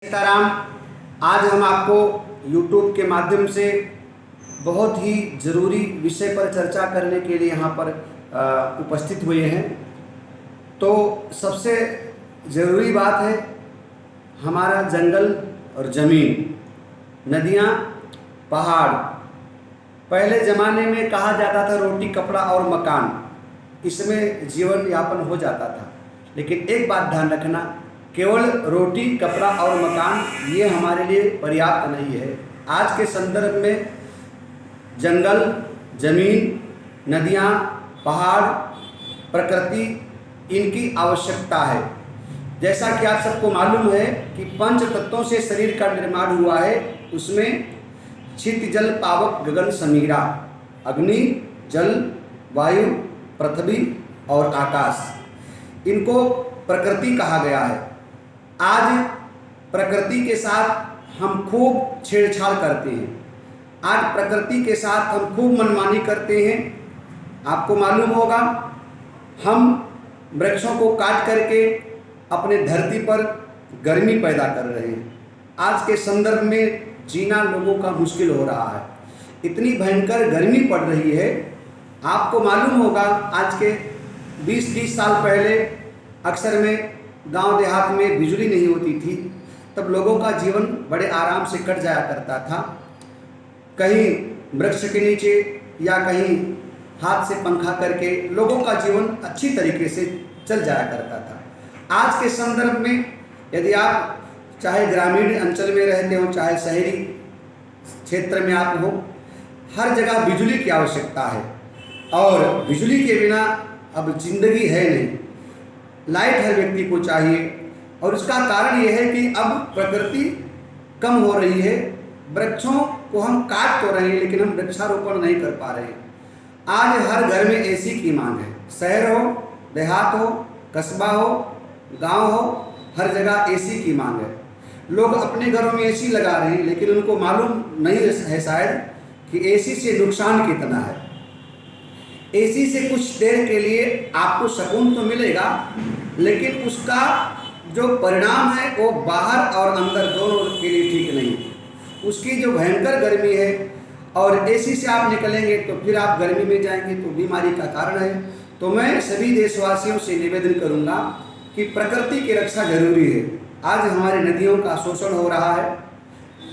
सीताराम। आज हम आपको YouTube के माध्यम से बहुत ही ज़रूरी विषय पर चर्चा करने के लिए यहाँ पर उपस्थित हुए हैं। तो सबसे ज़रूरी बात है हमारा जंगल और ज़मीन, नदियाँ, पहाड़। पहले ज़माने में कहा जाता था रोटी कपड़ा और मकान, इसमें जीवन यापन हो जाता था। लेकिन एक बात ध्यान रखना, केवल रोटी कपड़ा और मकान ये हमारे लिए पर्याप्त नहीं है। आज के संदर्भ में जंगल, ज़मीन, नदियाँ, पहाड़, प्रकृति, इनकी आवश्यकता है। जैसा कि आप सबको मालूम है कि पंच तत्वों से शरीर का निर्माण हुआ है। उसमें छित जल पावक गगन समीरा, अग्नि, जल, वायु, पृथ्वी और आकाश, इनको प्रकृति कहा गया है। आज प्रकृति के साथ हम खूब छेड़छाड़ करते हैं। आज प्रकृति के साथ हम खूब मनमानी करते हैं। आपको मालूम होगा, हम वृक्षों को काट करके अपने धरती पर गर्मी पैदा कर रहे हैं। आज के संदर्भ में जीना लोगों का मुश्किल हो रहा है। इतनी भयंकर गर्मी पड़ रही है। आपको मालूम होगा, आज के 20-30 साल पहले अक्सर में गांव देहात में बिजली नहीं होती थी, तब लोगों का जीवन बड़े आराम से कट जाया करता था। कहीं वृक्ष के नीचे या कहीं हाथ से पंखा करके लोगों का जीवन अच्छी तरीके से चल जाया करता था। आज के संदर्भ में यदि आप चाहे ग्रामीण अंचल में रहते हो, चाहे शहरी क्षेत्र में आप हो, हर जगह बिजली की आवश्यकता है। और बिजली के बिना अब जिंदगी है नहीं। लाइट हर व्यक्ति को चाहिए। और उसका कारण यह है कि अब प्रकृति कम हो रही है। वृक्षों को हम काट तो रहे हैं, लेकिन हम वृक्षारोपण नहीं कर पा रहे हैं। आज हर घर में एसी की मांग है। शहर हो, देहात हो, कस्बा हो, गांव हो, हर जगह एसी की मांग है। लोग अपने घरों में एसी लगा रहे हैं, लेकिन उनको मालूम नहीं है शायद कि एसी से नुकसान कितना है। एसी से कुछ देर के लिए आपको सुकून तो मिलेगा, लेकिन उसका जो परिणाम है वो बाहर और अंदर दोनों के लिए ठीक नहीं। उसकी जो भयंकर गर्मी है, और एसी से आप निकलेंगे तो फिर आप गर्मी में जाएंगे तो बीमारी का कारण है। तो मैं सभी देशवासियों से निवेदन करूंगा कि प्रकृति की रक्षा जरूरी है। आज हमारी नदियों का शोषण हो रहा है,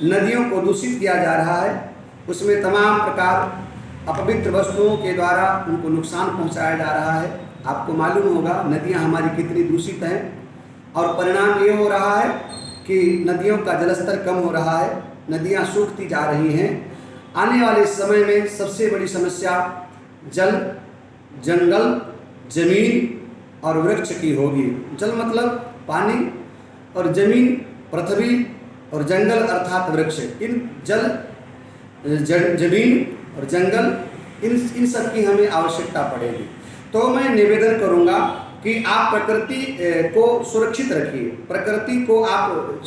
नदियों को दूषित किया जा रहा है। उसमें तमाम प्रकार अपवित्र वस्तुओं के द्वारा उनको नुकसान पहुंचाया जा रहा है। आपको मालूम होगा नदियां हमारी कितनी दूषित हैं, और परिणाम ये हो रहा है कि नदियों का जलस्तर कम हो रहा है, नदियां सूखती जा रही हैं। आने वाले समय में सबसे बड़ी समस्या जल, जंगल, ज़मीन और वृक्ष की होगी। जल मतलब पानी, और ज़मीन पृथ्वी, और जंगल अर्थात वृक्ष। इन ज़मीन और जंगल, इन सब की हमें आवश्यकता पड़ेगी। तो मैं निवेदन करूंगा कि आप प्रकृति को सुरक्षित रखिए, प्रकृति को आप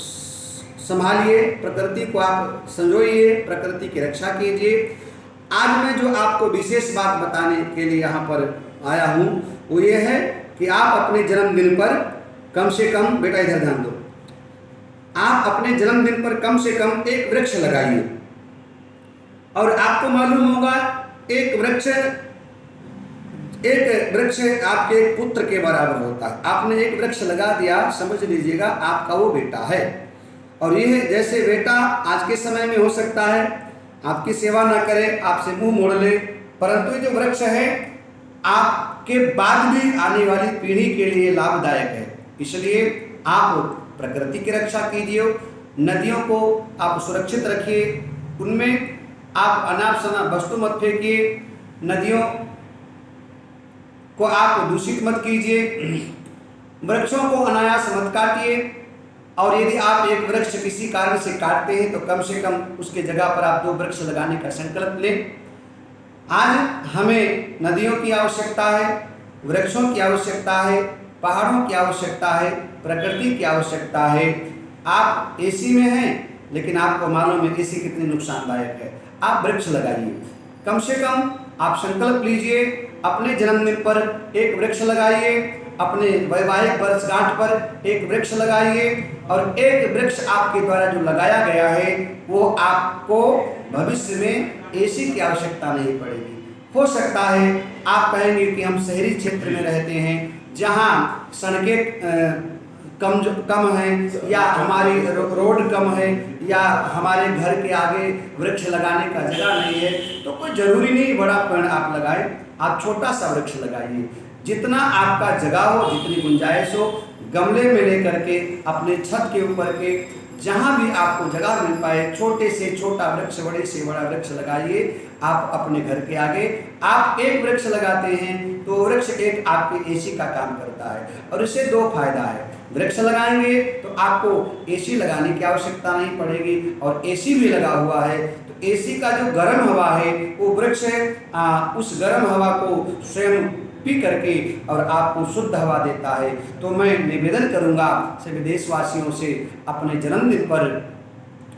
संभालिए, प्रकृति को आप संजोइए, प्रकृति की रक्षा कीजिए। आज मैं जो आपको विशेष बात बताने के लिए यहाँ पर आया हूँ वो ये है कि आप अपने जन्मदिन पर कम से कम, बेटा इधर ध्यान दो, आप अपने जन्मदिन पर कम से कम एक वृक्ष लगाइए। और आपको मालूम होगा, एक वृक्ष आपके एक पुत्र के बराबर होता है। आपने एक वृक्ष लगा दिया, समझ लीजिएगा आपका वो बेटा है। और यह जैसे बेटा आज के समय में हो सकता है आपकी सेवा ना करे, आपसे मुंह मोड़ ले, परंतु ये जो वृक्ष है आपके बाद भी आने वाली पीढ़ी के लिए लाभदायक है। इसलिए आप प्रकृति की रक्षा कीजिए, नदियों को आप सुरक्षित रखिए, उनमें आप अनाप शनाप वस्तु मत फेंकिए, नदियों को आप दूषित मत कीजिए, वृक्षों को अनायास मत काटिए। और यदि आप एक वृक्ष किसी कारण से काटते हैं तो कम से कम उसके जगह पर आप 2 वृक्ष लगाने का संकल्प लें। आज हमें नदियों की आवश्यकता है, वृक्षों की आवश्यकता है, पहाड़ों की आवश्यकता है, प्रकृति की आवश्यकता है। आप एसी में हैं, लेकिन आपको मालूम है एसी कितनी नुकसानदायक है। आप वृक्ष लगाइए, कम से कम आप संकल्प लीजिए, अपने जन्मदिन पर एक वृक्ष लगाइए अपने वैवाहिक वर्षगांठ पर एक वृक्ष लगाइए और एक वृक्ष आपके द्वारा जो लगाया गया है वो आपको भविष्य में एसी की आवश्यकता नहीं पड़ेगी। हो सकता है आप कहेंगे कि हम शहरी क्षेत्र में रहते हैं जहां सड़कें कम है या हमारी रोड कम है या हमारे घर के आगे वृक्ष लगाने का जगह नहीं है, तो कोई ज़रूरी नहीं बड़ा पेड़ आप लगाएं, आप छोटा सा वृक्ष लगाइए। जितना आपका जगह हो, जितनी गुंजाइश हो, गमले में लेकर के अपने छत के ऊपर के जहाँ भी आपको जगह मिल पाए छोटे से छोटा वृक्ष, बड़े से बड़ा वृक्ष लगाइए। आप अपने घर के आगे आप एक वृक्ष लगाते हैं तो वृक्ष एक आपके एसी का काम करता है और इससे दो फायदा है। वृक्ष लगाएंगे तो आपको एसी लगाने की आवश्यकता नहीं पड़ेगी और एसी भी लगा हुआ है तो एसी का जो गर्म हवा है वो वृक्ष उस गर्म हवा को स्वयं पी करके और आपको शुद्ध हवा देता है। तो मैं निवेदन करूंगा सभी देशवासियों से अपने जन्मदिन पर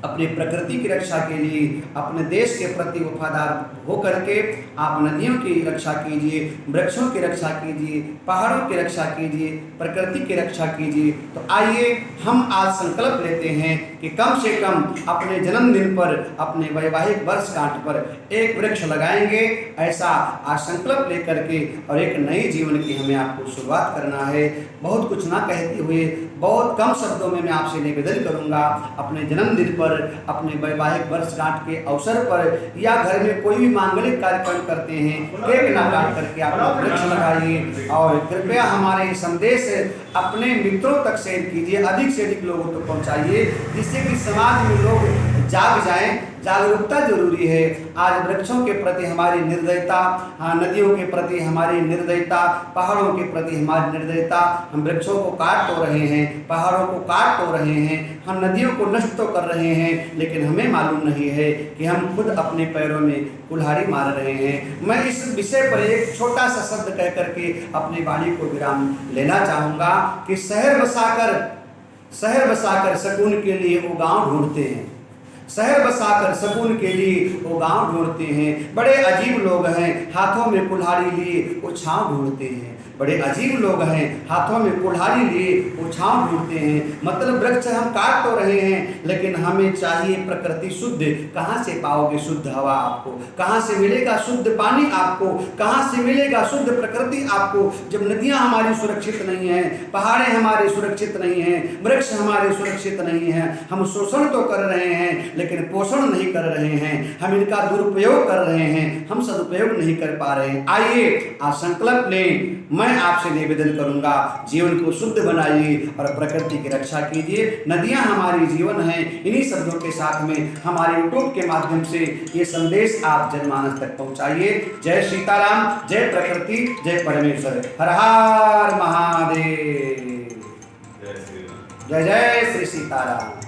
अपनी प्रकृति की रक्षा के लिए अपने देश के प्रति वफादार हो करके आप नदियों की रक्षा कीजिए, वृक्षों की रक्षा कीजिए, पहाड़ों की रक्षा कीजिए, प्रकृति की रक्षा कीजिए। तो आइए हम आज संकल्प लेते हैं कि कम से कम अपने जन्मदिन पर, अपने वैवाहिक वर्षगांठ पर एक वृक्ष लगाएंगे। ऐसा आज संकल्प लेकर के और एक नए जीवन की हमें आपको शुरुआत करना है। बहुत कुछ ना कहते हुए बहुत कम शब्दों में मैं आपसे निवेदन करूंगा, अपने जन्मदिन पर, अपने वैवाहिक वर्षगांठ के अवसर पर या घर में कोई भी मांगलिक कार्यक्रम करते हैं, केक ना काट करके आप वृक्ष लगाइए और कृपया हमारे संदेश अपने मित्रों तक शेयर कीजिए, अधिक से अधिक लोगों तक पहुंचाइए, जिससे कि समाज में लोग जाग जाएं। जागरूकता जरूरी है। आज वृक्षों के प्रति हमारी निर्दयता, नदियों के प्रति हमारी निर्दयता, पहाड़ों के प्रति हमारी निर्दयता, हम वृक्षों को काट तो रहे हैं, पहाड़ों को काट तो रहे हैं, हम नदियों को नष्ट तो कर रहे हैं, लेकिन हमें मालूम नहीं है कि हम खुद अपने पैरों में कुल्हाड़ी मार रहे हैं। मैं इस विषय पर एक छोटा सा शब्द कह करके अपनी वाणी को विराम लेना चाहूँगा कि शहर बसाकर सुकून के लिए वो गाँव ढूंढते हैं, शहर बसाकर सुकून के लिए वो गांव ढूंढते हैं। बड़े अजीब लोग हैं, हाथों में कुल्हाड़ी लिए वो छांव ढूंढते हैं। बड़े अजीब लोग हैं, हाथों में कुल्हाड़ी लिए वो छांव ढूंढते हैं। मतलब वृक्ष हम काट तो रहे हैं, लेकिन हमें चाहिए प्रकृति शुद्ध। कहाँ से पाओगे शुद्ध हवा आपको? कहाँ से मिलेगा शुद्ध पानी आपको? कहाँ से मिलेगा शुद्ध प्रकृति आपको? जब नदियाँ हमारी सुरक्षित नहीं हैं, पहाड़े हमारे सुरक्षित नहीं हैं, वृक्ष हमारे सुरक्षित नहीं हैं। हम शोषण तो कर रहे हैं लेकिन पोषण नहीं कर रहे हैं, हम इनका दुरुपयोग कर रहे हैं, हम सदुपयोग नहीं कर पा रहे हैं। आइए आज संकल्प लें। मैं आपसे निवेदन करूंगा, जीवन को शुद्ध बनाइए और प्रकृति की रक्षा कीजिए। नदियां हमारी जीवन हैं। इन्हीं शब्दों के साथ में हमारे यूट्यूब के माध्यम से ये संदेश आप जनमानस तक पहुंचाइए। जय सीताराम, जय प्रकृति, जय परमेश्वर, हर हर महादेव, जय जय श्री सीताराम।